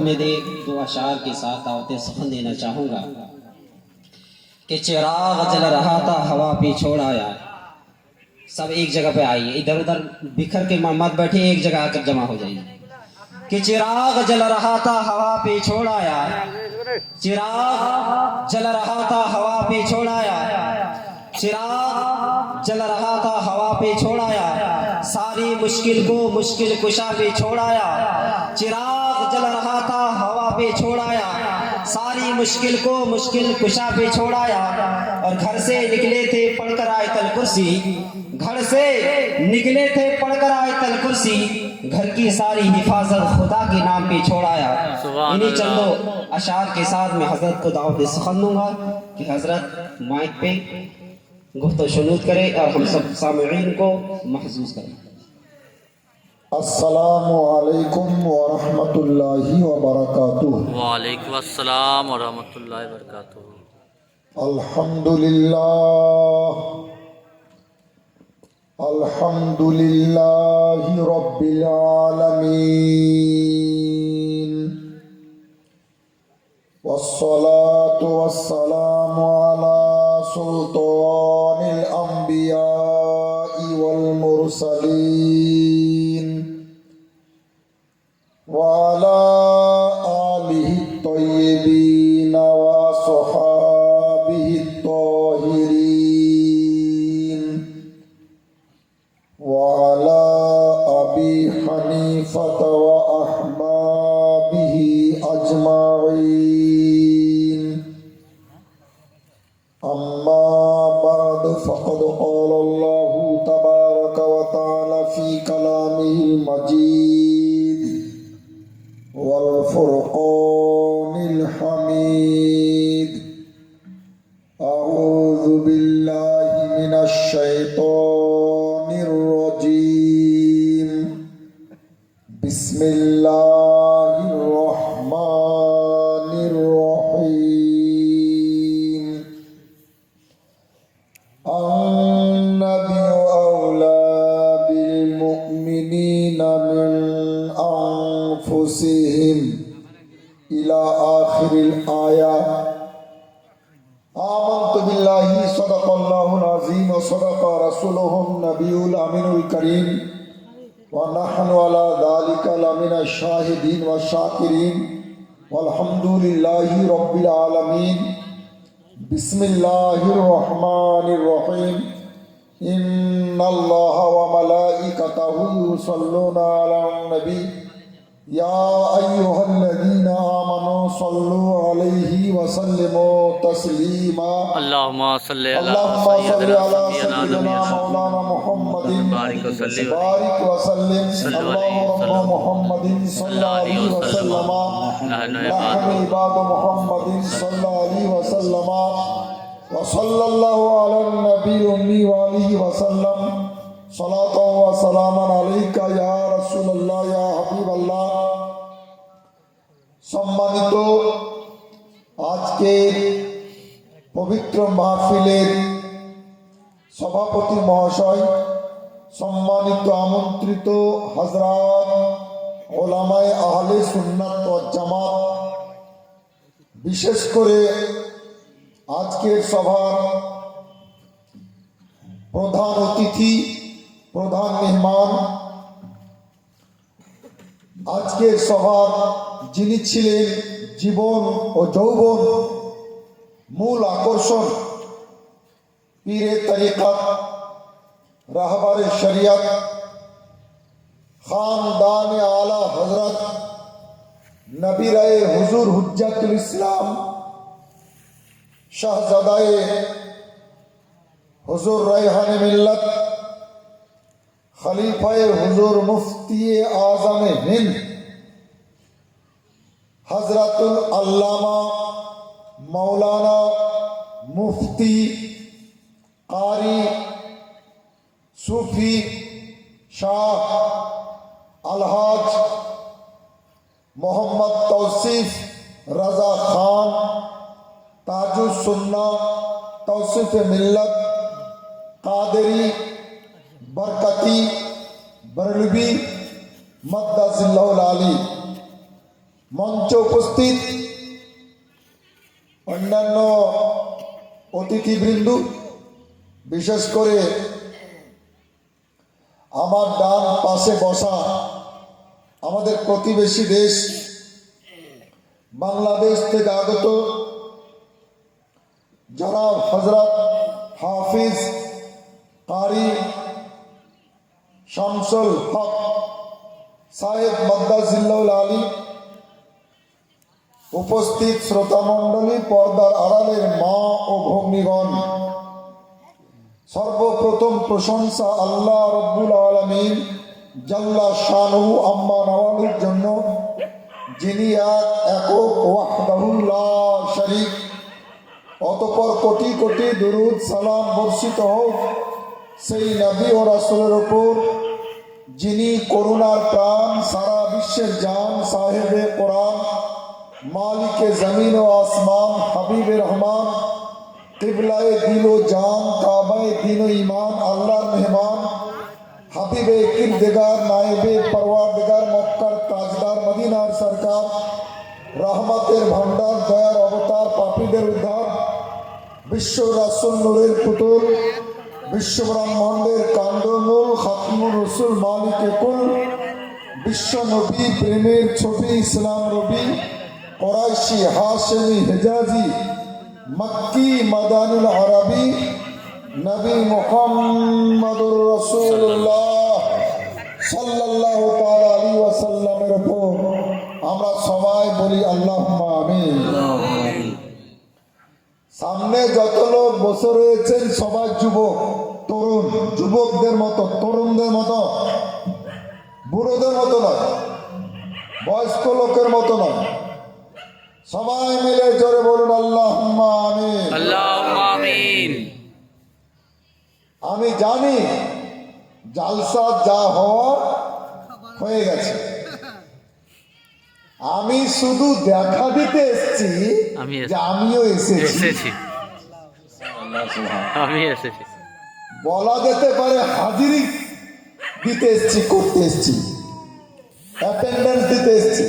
میں دو اشعار کے ساتھ دعوت سخن دینا چاہوں گا کہ چراغ جل رہا تھا ہوا پہ چھوڑ آیا. سب ایک جگہ پہ آئیے، ادھر ادھر بکھر کے مت بیٹھے، ایک جگہ آ کر جمع ہو جائیے. کہ چراغ جل رہا تھا ہوا پہ چھوڑ آیا، چراغ جل رہا تھا ہوا پہ چھوڑ آیا، چراغ جل رہا تھا ہوا پہ چھوڑ آیا، ساری مشکل کو مشکل کشا پہ چھوڑ آیا. چراغ جل رہا تھا ہوا پہ چھوڑ آیا، ساری مشکل کو مشکل کشا پہ چھوڑ آیا. اور گھر سے نکلے تھے پڑھ کر آیت الکرسی، گھر سے نکلے تھے پڑھ کر آیت الکرسی، گھر کی ساری حفاظت خدا کے نام پہ چھوڑ آیا. انہی چندوں اشعار کے ساتھ میں حضرت کو دعوت سخن دوں گا کہ حضرت مائک پہ گفت و شنود کرے اور ہم سب سامعین کو محظوظ کریں. السلام علیکم ورحمۃ اللہ وبرکاتہ. وعلیکم السلام ورحمۃ اللہ وبرکاتہ. الحمدللہ الحمدللہ رب العالمین، والصلاة والسلام علی سلطان الانبیاء والمرسلین وعلى آلہ الطیبین وصحابہ الطاہرین وعلى ابی حنیفۃ واحبابہ اجمعین. اما بعد فقد قال اللہ تبارک وتعالی فی کلامہ المجید والفرقان الحمید. اعوذ باللہ من الشیطان الرجیم. بسم اللہ الرحمن الرحیم. النبی اولی بالمؤمنین من انفسهم الى آخر الآیہ. آمنت باللہ صدق اللہ العظیم وصدق رسولہ النبی الامین الکریم ونحن على ذلك لمن الشاہدین والشاکرین والحمد للہ رب العالمین. بسم اللہ الرحمن الرحیم. ان اللہ وملائکتہ یصلون علی النبی یا ایہا الذین آمنوا صلوا علیہ وسلموا تسلیما. اللہم صلی علی اللہم صلی علی سیدنا مولانا محمد بارک وسلم بارک وسلم. اللہم رب محمد صلی علیہ وسلم نحن عباد محمد صلی علیہ وسلم وصلی اللہ علی النبی الامی وآلہ وسلم. صلاۃ و سلام علیک یا رسول اللہ یا حبیب اللہ. সম্মানিত আজকের পবিত্র মাহফিলের সভাপতি মহাশয়, সম্মানিত আমন্ত্রিত হযরত ওলামায়ে আহলে সুন্নাত ওয়াল জামাত, বিশেষ করে আজকের সভার প্রধান অতিথি, প্রধান মেহমান, আজকের সভার যিনি ছিলেন জীবন ও যৌবন মূল আকর্ষণ, পীরে তরিকত, রাহবারে শরিয়ত, খানদান আলা হযরত নবীরায়ে হুজুর হুজ্জাতুল ইসলাম শাহজাদায়ে হুজুর রায়হানে মিল্লত, খলিফায়ে হুজুর মুফতি আজম হিন্দ হযরতুল আল্লামা মৌলানা মুফতি কারি সুফি শাহ আলহাজ মোহাম্মদ তৌসিফ রাজা খান তাজুস সুন্নাহ তৌসিফ মিল্লত কাদেরি বরকতি बरेलवी मद्दाजिल्लाहुल आली, মঞ্চে উপস্থিত অন্যান্য অতিথিবৃন্দ, বিশেষ করে আমার ডান পাশে বসা আমাদের প্রতিবেশী দেশ বাংলাদেশ থেকে আগত জনাব হযরত হাফিজ কারি শামসুল হক সাহেব মাদ্দাজিল্লাহুল আলী, উপস্থিত শ্রোতামণ্ডলী, পর্দার আড়ালের মা ও ভগ্নীগণ, সর্বপ্রথম প্রশংসা আল্লাহ রব্বুল আলামিন জাল্লা শানুহু আম্মা নওয়ালুর জন্য, যিনি একক ওয়াহদাহু লা শারীক। অতঃপর কোটি কোটি দুরূদ সালাম বর্ষিত হোক সেই নবী ও রাসূলের উপর, যিনি করুণার প্রাণ, সারা বিশ্বের জান, সাহেবে কোরআন, মালিকে জমিন ও আসমান, হাবিবে রহমান, কিবলায়ে দিল ও জান, কাবায়ে দিন ও ইমান, আল্লাহর মেহমান, হাবিবে কিরদেগার, নায়েবে পরওয়ারদিগার, মক্কার তাজদার, মদিনার সরকার, রহমতের ভান্ডার, দয়ার অবতার, পাপীদের উদ্ধার, বিশ্ব রাসূল নূরের পুতুল, বিশ্ব ব্রহ্মাণ্ডের কাণ্ডমূল, খাতমুর রসুল, মালিকে কুল, বিশ্ব নবী, প্রেমের ছবি, ইসলাম রবি, কুরাইশি, হাশেমি, হেজাজি, মক্কি, মাদানুল আরবি, নবী মুহাম্মদুর রাসূলুল্লাহ সাল্লাল্লাহু তাআলা আলাইহি ওয়াসাল্লামের উপর আমরা সবাই বলি আল্লাহুম্মা আমিন। সামনে যত লোক বসে রয়েছেন সবাই যুবক, তরুণ, যুবকদের মতো, তরুণদের মতো, বুড়োদের মতো নয়, বয়স্ক লোকের মতো নয়। সবাই মিলে জোরে বলুন আল্লাহুম্মা আমিন। আল্লাহুম্মা আমিন। আমি জানি জালসা যা হওয়ার হয়ে গেছে, আমি শুধু দেখা দিতে এসেছি যে আমিও এসেছি। আমি এসেছি। বলা যেতে পারে হাজিরি দিতে এসেছি, করতে এসেছি, অ্যাটেন্ডেন্স দিতে এসেছি।